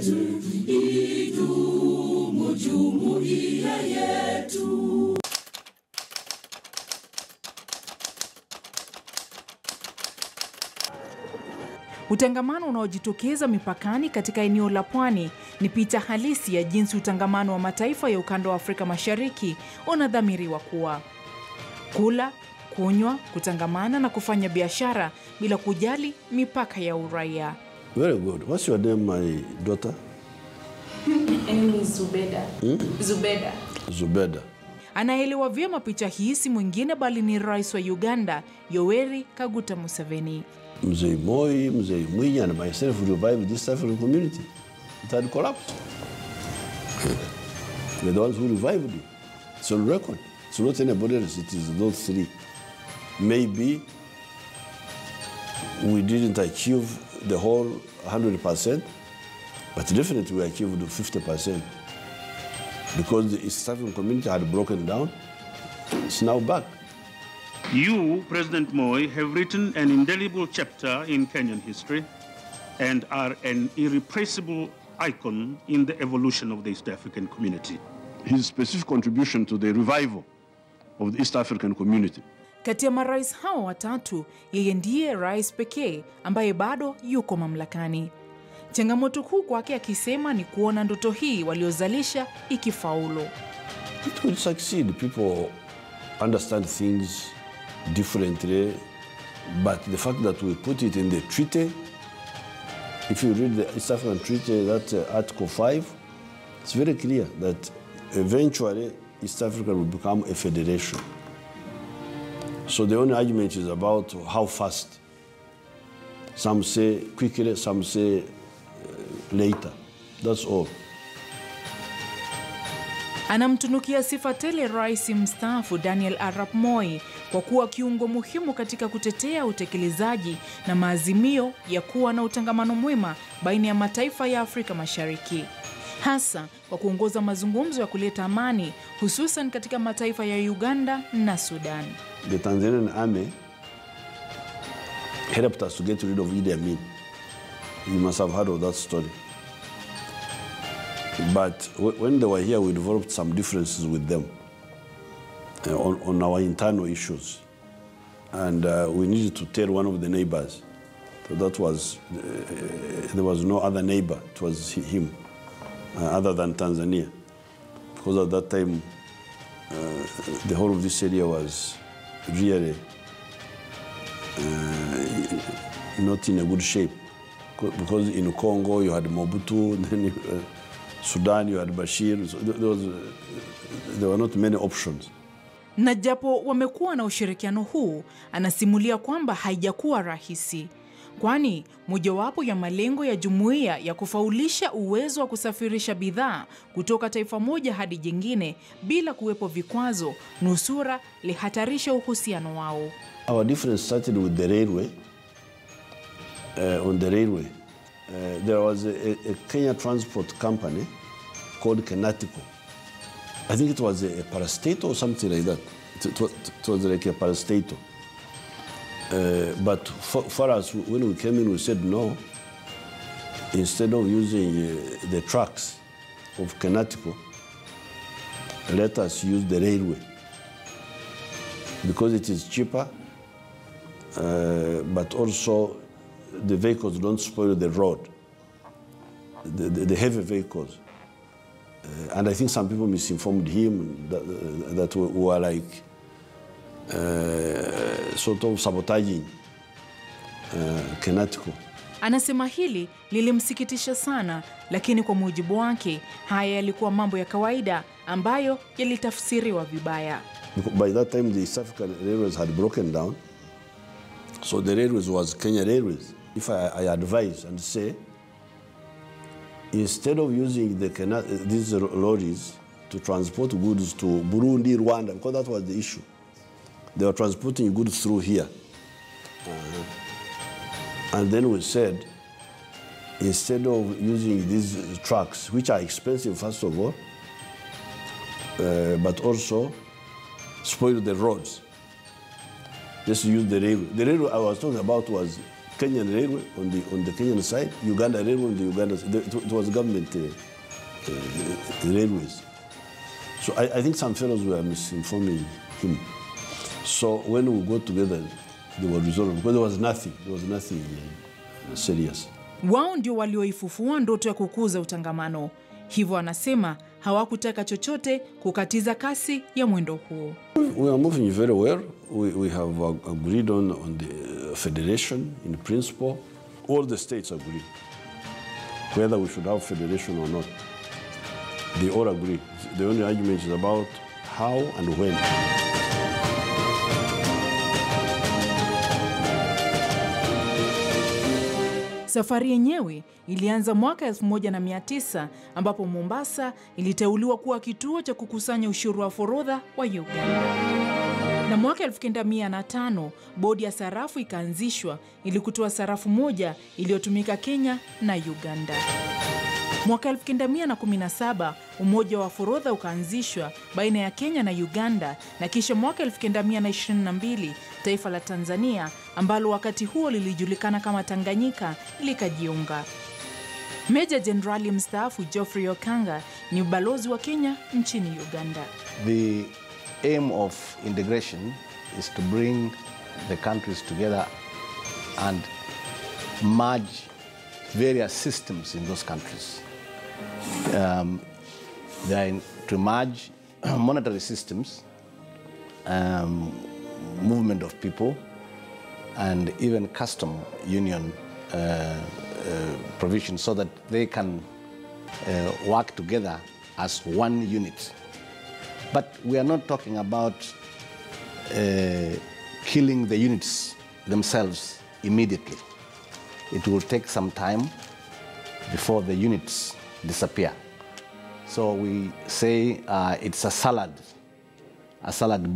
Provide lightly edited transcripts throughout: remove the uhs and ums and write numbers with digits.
yetu, idumu jumuiya yetu. Utangamano unaojitokeza mipakani katika eneo la pwani ni picha halisi ya jinsi utangamano wa mataifa ya ukanda wa Afrika Mashariki unadhamiriwa kuwa. Kula, kunywa, kutangamana na kufanya biashara bila kujali mipaka ya uraia. Very good. What's your name, my daughter? name is Zubeda. Zubeda. Zubeda. Anaelewa vyema picha hii si mwingine bali ni Rais wa Uganda, Yoweri Kaguta Museveni. Mzee Moi, Mzee Mwinyi and myself revived this African community. It had collapsed. We're the ones who revived it. It's on record. It's not anybody else, it is those three. Maybe we didn't achieve the whole 100%, but definitely we achieved 50%. Because the East African community had broken down, it's now back. You, President Moi, have written an indelible chapter in Kenyan history and are an irrepressible icon in the evolution of the East African community. His specific contribution to the revival of the East African community. Kati ya marais hao watatu, yeye ndiye rais pekee ambaye bado yuko mamlakani. Changamoto kuu kwake akisema ni kuona ndoto hii waliozalisha ikifaulu. It will succeed. People understand things differently, but the fact that we put it in the treaty, if you read the East African Treaty, that's Article 5, it's very clear that eventually East Africa will become a federation. So the only argument is about how fast. Some say quickly, some say later. That's all. Anamtunukia sifa tele rais mstaafu Daniel Arap Moi kwa kuwa kiungo muhimu katika kutetea utekelezaji na maazimio ya kuwa na utangamano mwema baina ya mataifa ya Afrika Mashariki. Hasa kwa kuongoza mazungumzo ya kuleta amani hususan katika mataifa ya Uganda na Sudan. The Tanzanian army helped us to get rid of Idi Amin. You must have heard of that story. But when they were here, we developed some differences with them on our internal issues. And we needed to tell one of the neighbors. So that was, there was no other neighbor, it was him, other than Tanzania. Because at that time, the whole of this area was really not in a good shape. Because in Congo, you had Mobutu, then Sudan, you had Bashir, so there were not many options. Na japo wamekuwa na ushirikiano huu, anasimulia kwamba haijakuwa rahisi. Kwani mojawapo ya malengo ya jumuiya ya kufaulisha uwezo wa kusafirisha bidhaa kutoka taifa moja hadi jingine bila kuwepo vikwazo, nusura lihatarisha uhusiano wao. Our difference started with the railway. On the railway, there was a Kenya transport company called Kenatico. I think it was a parastatal or something like that. It was like a parastatal. But for us, when we came in, we said no. Instead of using the trucks of Kenatico, let us use the railway. Because it is cheaper, but also the vehicles don't spoil the road, the heavy vehicles. And I think some people misinformed him that we were like sort of sabotaging Kenatico. Anasema hili lilimsikitisha sana, lakini kwa mujibu wake, haya yalikuwa mambo ya kawaida ambayo yalitafsiriwa vibaya. By that time, the East African railways had broken down. So the railways was Kenya Railways. If I advise and say, instead of using these lorries to transport goods to Burundi, Rwanda, because that was the issue. They were transporting goods through here. And then we said, instead of using these trucks, which are expensive, first of all, but also spoil the roads, just use the railway. The railway I was talking about was Kenyan Railway on the Kenyan side, Uganda Railway on the Uganda side. It was government railways. So I think some fellows were misinforming him. So when we got together, they were resolved because there was nothing serious. Wao ndio walioifufua ndoto ya kukuza utangamano. Hivyo anasema hawakutaka chochote kukatiza kasi ya mwendo huo. We are moving very well. We have agreed on the federation in principle. All the states agree whether we should have federation or not. They all agree. The only argument is about how and when. Safari yenyewe ilianza mwaka 1900 ambapo Mombasa iliteuliwa kuwa kituo cha kukusanya ushuru wa forodha wa Uganda. Na mwaka 1905 bodi ya sarafu ikaanzishwa ili kutoa sarafu moja iliyotumika Kenya na Uganda. Mwaka 1917 umoja wa forodha ukaanzishwa baina ya Kenya na Uganda, na kisha mwaka 1922 taifa la Tanzania ambalo wakati huo lilijulikana kama Tanganyika likajiunga. Meja Jenerali mstaafu Geoffrey Okanga ni balozi wa Kenya nchini Uganda. The aim of integration is to bring the countries together and merge various systems in those countries. They are to merge monetary systems, movement of people, and even custom union provisions so that they can work together as one unit. But we are not talking about killing the units themselves immediately. It will take some time before the units disappear. So we say it's a salad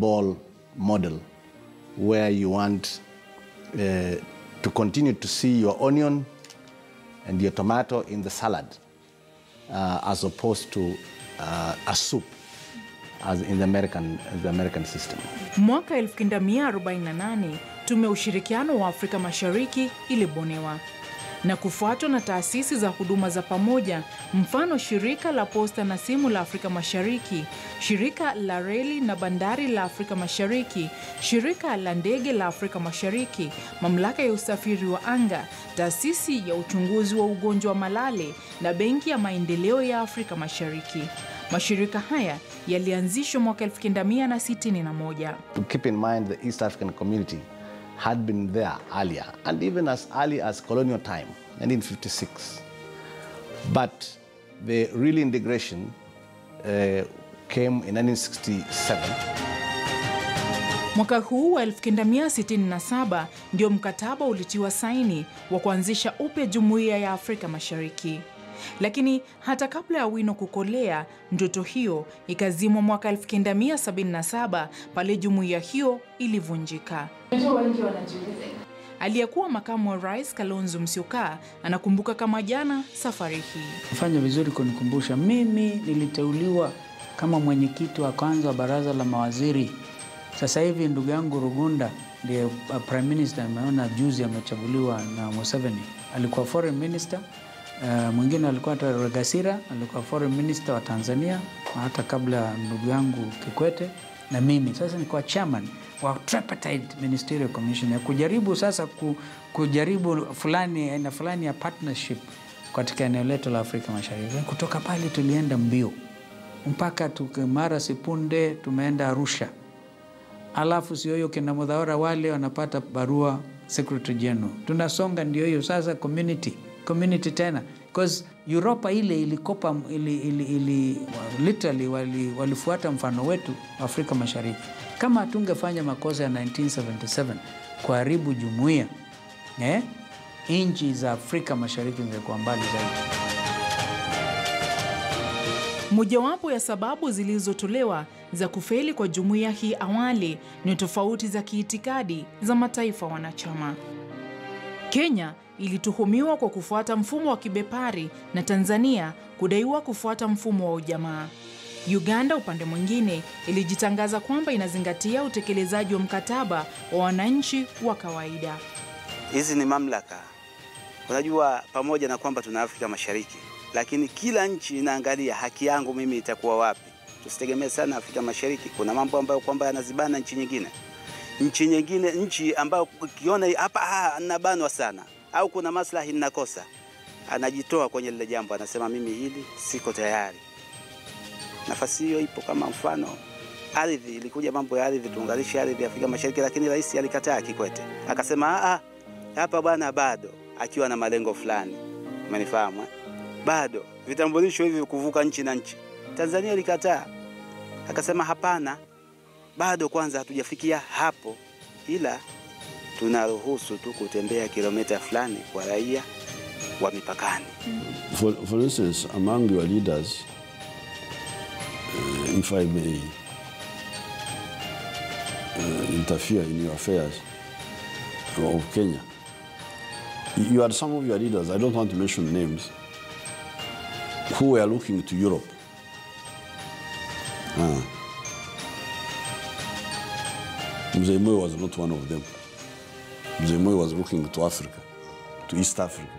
ball model where you want to continue to see your onion and your tomato in the salad as opposed to a soup as in the American system. Mwaka 1948 tume ushirikiano wa Afrika Mashariki ilibuniwa na kufuatwa na taasisi za huduma za pamoja, mfano shirika la posta na simu la Afrika Mashariki, shirika la reli na bandari la Afrika Mashariki, shirika la ndege la Afrika Mashariki, mamlaka ya usafiri wa anga, taasisi ya uchunguzi wa ugonjwa wa malale na benki ya maendeleo ya Afrika Mashariki. Mashirika haya yalianzishwa mwaka 1961. To keep in mind, the East African community had been there earlier, and even as early as colonial time, 1956. But the real integration came in 1967. Mwaka huu wa 1967 ndio mkataba ulitiwa saini wa kuanzisha upya Jumuiya ya Afrika Mashariki. Lakini hata kabla ya wino kukolea, ndoto hiyo ikazimwa mwaka 1977 pale jumuiya hiyo ilivunjika. Aliyekuwa makamu wa rais Kalonzo Musyoka anakumbuka kama jana safari hii. Fanya vizuri kunikumbusha, mimi niliteuliwa kama mwenyekiti wa kwanza wa baraza la mawaziri. Sasa hivi ndugu yangu Rugunda ndiye prime minister, ameona juzi amechaguliwa na Museveni. Alikuwa foreign minister. Mwingine alikuwa Regasira, alikuwa foreign minister wa Tanzania hata kabla ndugu yangu Kikwete, na mimi sasa nilikuwa chairman wa tripartite ministerial commission ya kujaribu sasa kujaribu aina fulani ya partnership katika eneo letu la Afrika Mashariki. Kutoka pale tulienda mbio mpaka mara sepunde tumeenda Arusha. Alafu sio hiyo, kina Mudhaura wale wanapata barua secretary general. Tunasonga ndio hiyo sasa community tena, because Europa ile ilikopa literally walifuata mfano wetu Afrika Mashariki. Kama tungefanya makosa ya 1977 kuharibu jumuiya, nchi za Afrika Mashariki zingekuwa mbali zaidi. Mojawapo ya sababu zilizotolewa za kufeli kwa jumuiya hii awali ni tofauti za kiitikadi za mataifa wanachama. Kenya ilituhumiwa kwa kufuata mfumo wa kibepari na Tanzania kudaiwa kufuata mfumo wa ujamaa. Uganda upande mwingine ilijitangaza kwamba inazingatia utekelezaji wa mkataba wa wananchi wa kawaida. hizi ni mamlaka. Unajua, pamoja na kwamba tuna Afrika Mashariki, lakini kila nchi inaangalia haki yangu mimi itakuwa wapi. Tusitegemee sana Afrika Mashariki. Kuna mambo ambayo kwamba yanazibana nchi nyingine. Nchi ambayo ukiona hapa nabanwa sana au kuna maslahi ninakosa, anajitoa kwenye lile jambo, anasema mimi hili siko tayari. Nafasi hiyo ipo. Kama mfano ardhi, ilikuja mambo ya ardhi, tuunganishe ardhi ya Afrika Mashariki, lakini rais alikataa Kikwete. Akasema hapa bwana bado, akiwa na malengo fulani. Umenifahamu? Bado vitambulisho hivi kuvuka nchi na nchi. Tanzania ilikataa. Akasema hapana, bado kwanza hatujafikia hapo, ila tunaruhusu tu kutembea kilomita fulani kwa raia wa mipakani. For instance, among your leaders, if I may interfere in your affairs of Kenya, you had some of your leaders, I don't want to mention names, who were looking to Europe. Mzee Moi was not one of them. Mzee Moi was looking to Africa, to East Africa.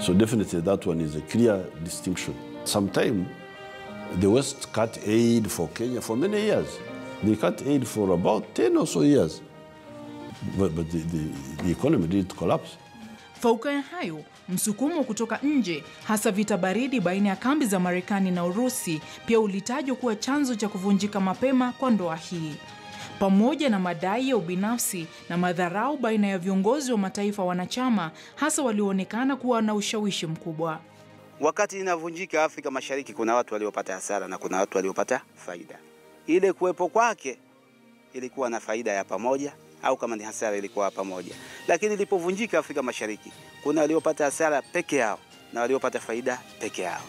So definitely that one is a clear distinction. Sometimes the West cut aid for Kenya for many years. They cut aid for about 10 or so years. But the economy didn't collapse. Fauka ya hayo, msukumo kutoka nje, hasa vita baridi baina ya kambi za Marekani na Urusi, pia ulitajwa kuwa chanzo cha kuvunjika mapema kwa ndoa hii. Pamoja na madai ya ubinafsi na madharau baina ya viongozi wa mataifa wanachama, hasa walioonekana kuwa na ushawishi mkubwa. Wakati inavunjika Afrika Mashariki, kuna watu waliopata hasara na kuna watu waliopata faida. Ile kuwepo kwake ilikuwa na faida ya pamoja, au kama ni hasara ilikuwa ya pamoja. Lakini ilipovunjika Afrika Mashariki, kuna waliopata hasara peke yao na waliopata faida peke yao.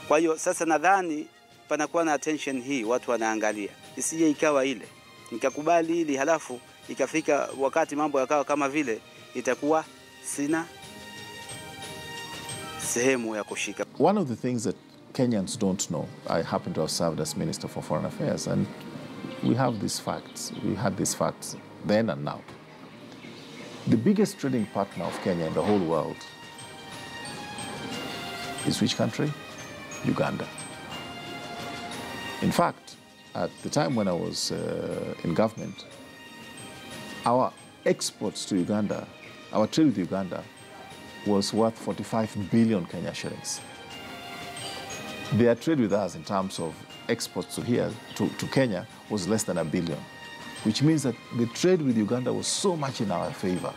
Kwa hiyo sasa nadhani panakuwa na attention hii, watu wanaangalia. Isije ikawa ile nikakubali ili halafu ikafika wakati mambo yakawa kama vile, itakuwa sina sehemu ya kushika. One of the things that Kenyans don't know, I happen to have served as Minister for Foreign Affairs, and we have these facts. We had these facts then and now. The biggest trading partner of Kenya in the whole world is which country? Uganda. In fact, at the time when I was in government, our exports to Uganda, our trade with Uganda, was worth 45 billion Kenya shillings. Their trade with us in terms of exports to here, to Kenya, was less than $1 billion, which means that the trade with Uganda was so much in our favor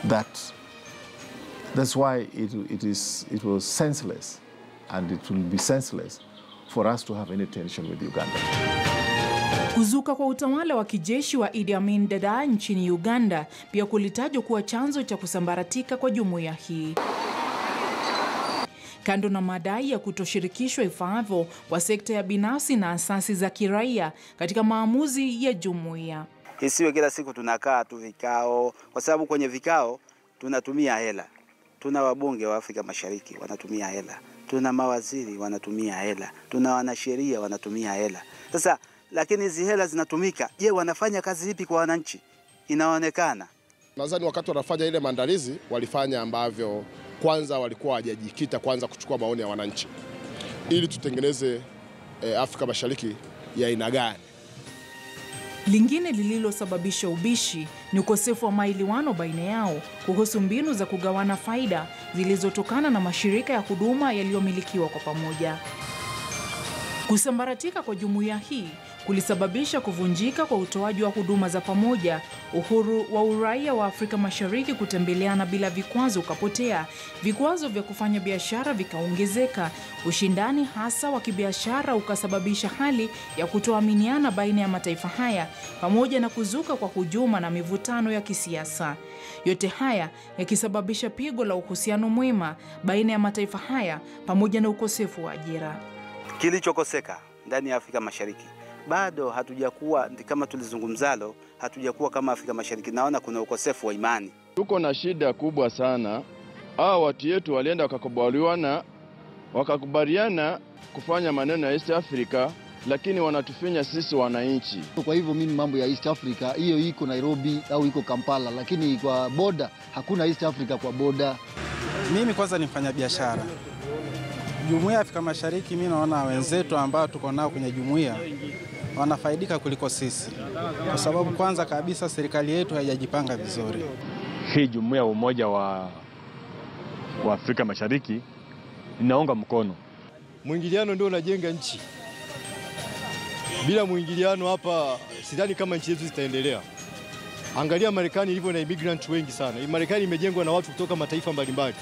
that's why it was senseless, and it will be senseless for us to have any tension with Uganda. Kuzuka kwa utawala wa kijeshi wa Idi Amin Dada nchini Uganda pia kulitajwa kuwa chanzo cha kusambaratika kwa jumuiya hii. Kando na madai ya kutoshirikishwa ifaavyo kwa sekta ya binafsi na asasi za kiraia katika maamuzi ya jumuiya. Isiwe kila siku tunakaa tu vikao, kwa sababu kwenye vikao tunatumia hela. Tuna wabunge wa Afrika Mashariki wanatumia hela. Tuna mawaziri wanatumia hela. Tuna wanasheria wanatumia hela. Sasa lakini hizi hela zinatumika, je, wanafanya kazi ipi kwa wananchi? Inaonekana. Nadhani wakati wanafanya ile maandalizi walifanya ambavyo kwanza walikuwa hawajajikita kwanza kuchukua maoni ya wananchi, ili tutengeneze Afrika Mashariki ya aina gani. Lingine lililosababisha ubishi ni ukosefu wa maelewano baina yao kuhusu mbinu za kugawana faida zilizotokana na mashirika ya huduma yaliyomilikiwa kwa pamoja. Kusambaratika kwa jumuiya hii kulisababisha kuvunjika kwa utoaji wa huduma za pamoja, uhuru wa uraia wa Afrika Mashariki kutembeleana bila vikwazo ukapotea, vikwazo vya kufanya biashara vikaongezeka, ushindani hasa wa kibiashara ukasababisha hali ya kutoaminiana baina ya mataifa haya, pamoja na kuzuka kwa hujuma na mivutano ya kisiasa. Yote haya yakisababisha pigo la uhusiano mwema baina ya mataifa haya pamoja na ukosefu wa ajira. Kilichokoseka ndani ya Afrika Mashariki, bado hatujakuwa kama tulizungumzalo, hatujakuwa kama Afrika Mashariki. Naona kuna ukosefu wa imani. Tuko na shida kubwa sana. Hao watu yetu walienda wakakubaliana kufanya maneno ya East Africa, lakini wanatufinya sisi wananchi. Kwa hivyo mimi mambo ya East Africa hiyo iko Nairobi au iko Kampala, lakini kwa boda hakuna East Africa kwa boda. Mimi kwanza ni mfanyabiashara. Jumuiya ya Afrika Mashariki, mimi naona wenzetu ambao tuko nao kwenye jumuiya wanafaidika kuliko sisi. Kwa sababu kwanza kabisa serikali yetu haijajipanga vizuri. Hii jumuiya umoja wa Afrika Mashariki inaunga mkono. Mwingiliano ndio unajenga nchi. Bila mwingiliano hapa sidhani kama nchi yetu zitaendelea. Angalia Marekani ilivyo na immigrant wengi sana. Marekani imejengwa na watu kutoka mataifa mbalimbali.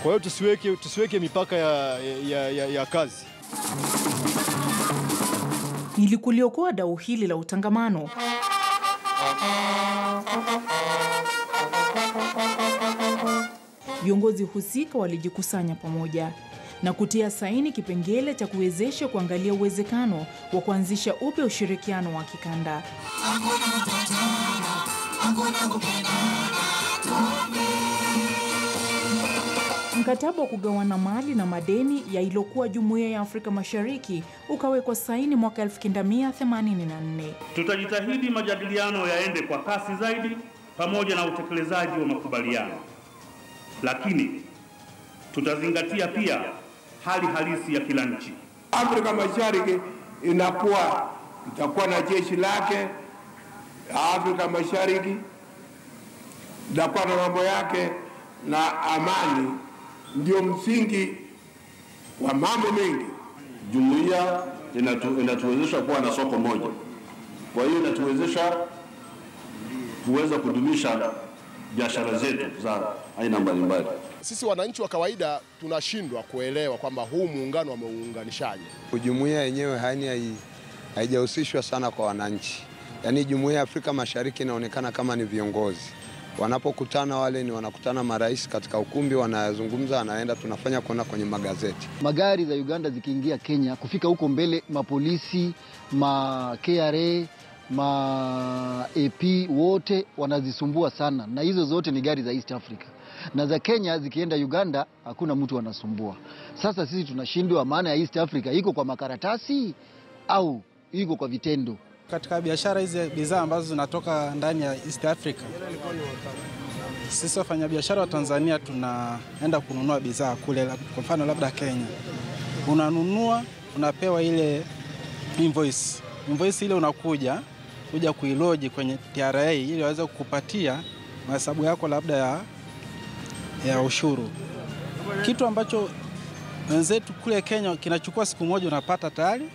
Kwa hiyo tusiweke mipaka ya kazi. Ili kuliokoa dau hili la utangamano, viongozi husika walijikusanya pamoja na kutia saini kipengele cha kuwezesha kuangalia uwezekano wa kuanzisha upya ushirikiano wa kikanda. Mkataba wa kugawana mali na madeni ya ilokuwa Jumuiya ya Afrika Mashariki ukawekwa saini mwaka 1984. Tutajitahidi majadiliano yaende kwa kasi zaidi pamoja na utekelezaji wa makubaliano. Lakini tutazingatia pia hali halisi ya kila nchi. Afrika Mashariki itakuwa na jeshi lake. Afrika Mashariki itakuwa na mambo yake, na amani ndio msingi wa mambo mengi. Jumuiya inatuwezesha kuwa na soko moja. Kwa hiyo inatuwezesha kuweza kudumisha biashara zetu za aina mbalimbali. Sisi wananchi wa kawaida tunashindwa kuelewa kwamba huu muungano wameuunganishaje. Jumuiya yenyewe haijahusishwa sana kwa wananchi. Yaani Jumuiya ya Afrika Mashariki inaonekana kama ni viongozi. Wanapokutana wale ni wanakutana marais katika ukumbi, wanazungumza, anaenda tunafanya kuona kwenye magazeti. Magari za Uganda zikiingia Kenya, kufika huko mbele mapolisi, KRA, AP wote wanazisumbua sana, na hizo zote ni gari za East Africa. Na za Kenya zikienda Uganda hakuna mtu anasumbua. Sasa sisi tunashindwa, maana ya East Africa iko kwa makaratasi au iko kwa vitendo? Katika biashara hizi bidhaa ambazo zinatoka ndani ya East Africa, sisi wafanyabiashara wa Tanzania tunaenda kununua bidhaa kule, kwa mfano labda Kenya. Unanunua, unapewa ile invoice. Invoice ile unakuja kuiloji kwenye TRA ili waweze kukupatia mahesabu yako labda ya ushuru. Kitu ambacho wenzetu kule Kenya kinachukua siku moja unapata tayari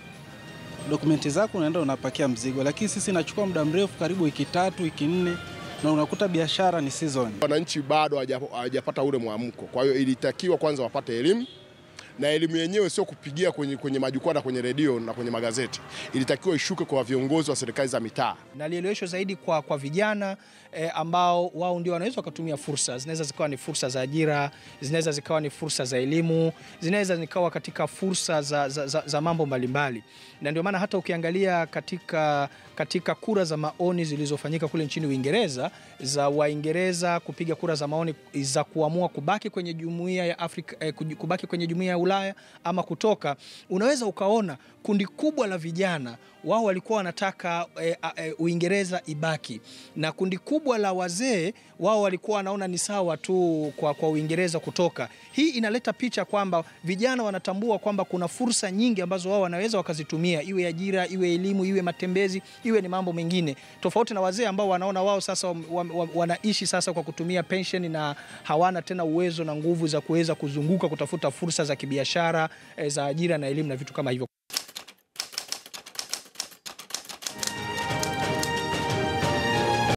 dokumenti zako, unaenda unapakia mzigo. Lakini sisi inachukua muda mrefu, karibu wiki 3, wiki 4, na unakuta biashara ni season. Wananchi bado hawajapata ule mwamko. Kwa hiyo ilitakiwa kwanza wapate elimu, na elimu yenyewe sio kupigia kwenye majukwaa na kwenye redio na kwenye magazeti. Ilitakiwa ishuke kwa viongozi wa serikali za mitaa. Na lieleweshwe zaidi kwa vijana ambao wao ndio wanaweza kutumia fursa. Zinaweza zikawa ni fursa za ajira, zinaweza zikawa ni fursa za elimu, zinaweza zikawa katika fursa za mambo mbalimbali. Na ndio maana hata ukiangalia katika kura za maoni zilizofanyika kule nchini Uingereza, za Waingereza kupiga kura za maoni za kuamua kubaki kwenye Jumuiya ya Afrika, kubaki kwenye Jumuiya ya Ulaya ama kutoka, unaweza ukaona kundi kubwa la vijana wao walikuwa wanataka Uingereza ibaki, na kundi kubwa la wazee wao walikuwa wanaona ni sawa tu kwa Uingereza kutoka. Hii inaleta picha kwamba vijana wanatambua kwamba kuna fursa nyingi ambazo wao wanaweza wakazitumia, iwe ajira, iwe elimu, iwe matembezi, iwe ni mambo mengine, tofauti na wazee ambao wanaona wao sasa wanaishi sasa kwa kutumia pension na hawana tena uwezo na nguvu za kuweza kuzunguka kutafuta fursa za kibiashara, za ajira na elimu na vitu kama hivyo.